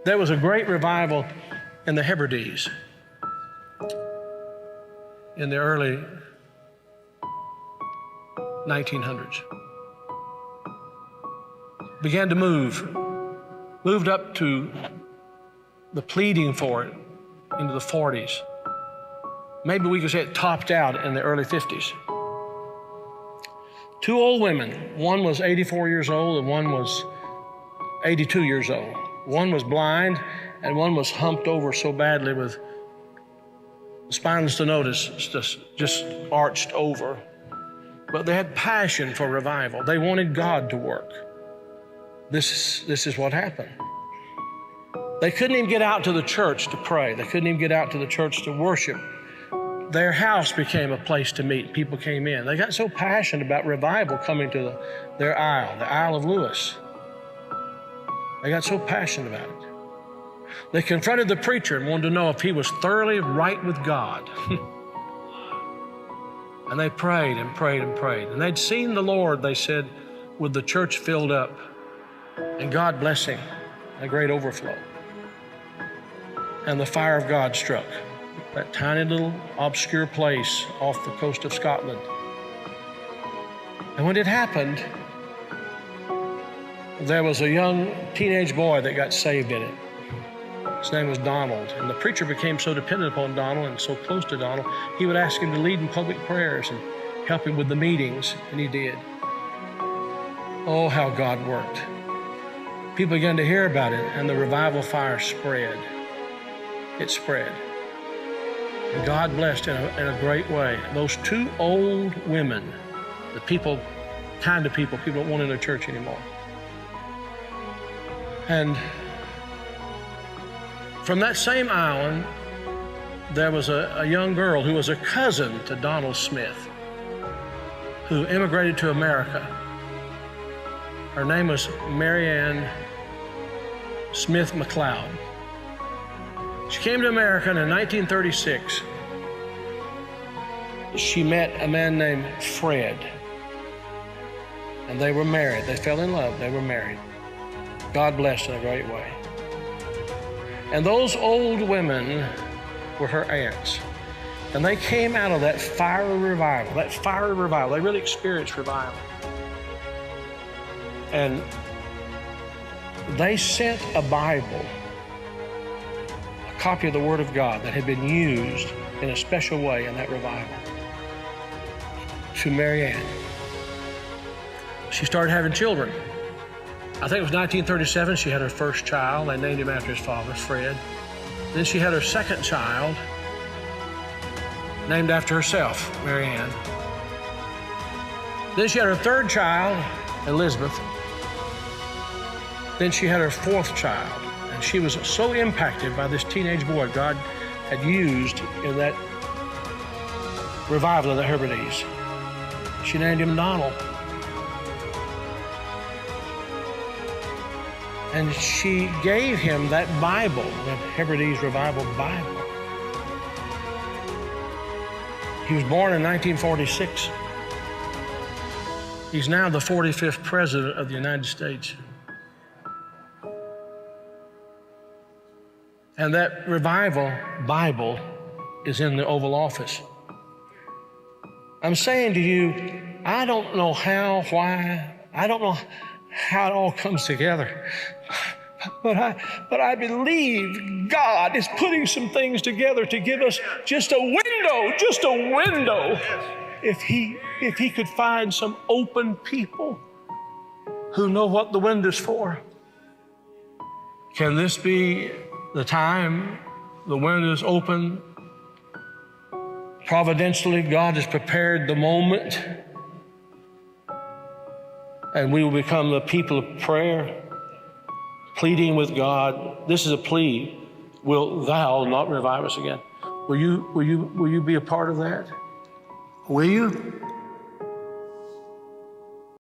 There was a great revival in the Hebrides in the early 1900s. Began to moved up to the pleading for it into the 40s. Maybe we could say it topped out in the early 50s. Two old women, one was 84 years old and one was 82 years old. One was blind and one was humped over so badly with spinal stenosis, just arched over. But they had passion for revival. They wanted God to work. This is what happened. They couldn't even get out to the church to pray. They couldn't even get out to the church to worship. Their house became a place to meet. People came in. They got so passionate about revival coming to their Isle, the Isle of Lewis. They got so passionate about it. They confronted the preacher and wanted to know if he was thoroughly right with God. And they prayed and prayed and prayed. And they'd seen the Lord, they said, with the church filled up and God blessing, a great overflow. And the fire of God struck that tiny little obscure place off the coast of Scotland. And when it happened, there was a young teenage boy that got saved in it. His name was Donald. And the preacher became so dependent upon Donald and so close to Donald, he would ask him to lead in public prayers and help him with the meetings, and he did. Oh, how God worked. People began to hear about it, and the revival fire spread. It spread. And God blessed in a great way. Those two old women, the kind of people don't want in a church anymore. And from that same island, there was a young girl who was a cousin to Donald Smith, who immigrated to America. Her name was Mary Ann Smith McLeod. She came to America in 1936. She met a man named Fred, and they were married. They fell in love. They were married. God blessed in a great way. And those old women were her aunts. And they came out of that fiery revival, They really experienced revival. And they sent a Bible, a copy of the Word of God that had been used in a special way in that revival, to Mary Ann. She started having children. I think it was 1937, she had her first child. They named him after his father, Fred. Then she had her second child, named after herself, Mary Ann. Then she had her third child, Elizabeth. Then she had her fourth child, and she was so impacted by this teenage boy God had used in that revival of the Hebrides. She named him Donald. And she gave him that Bible, the Hebrides Revival Bible. He was born in 1946. He's now the 45th President of the United States. And that revival Bible is in the Oval Office. I'm saying to you, I don't know how, why, I don't know how it all comes together. But I believe God is putting some things together to give us just a window. If he could find some open people who know what the window's for. Can this be the time the window's open? Providentially, God has prepared the moment, and we will become the people of prayer, pleading with God. This is a plea. Will thou not revive us again? Will you be a part of that? Will you?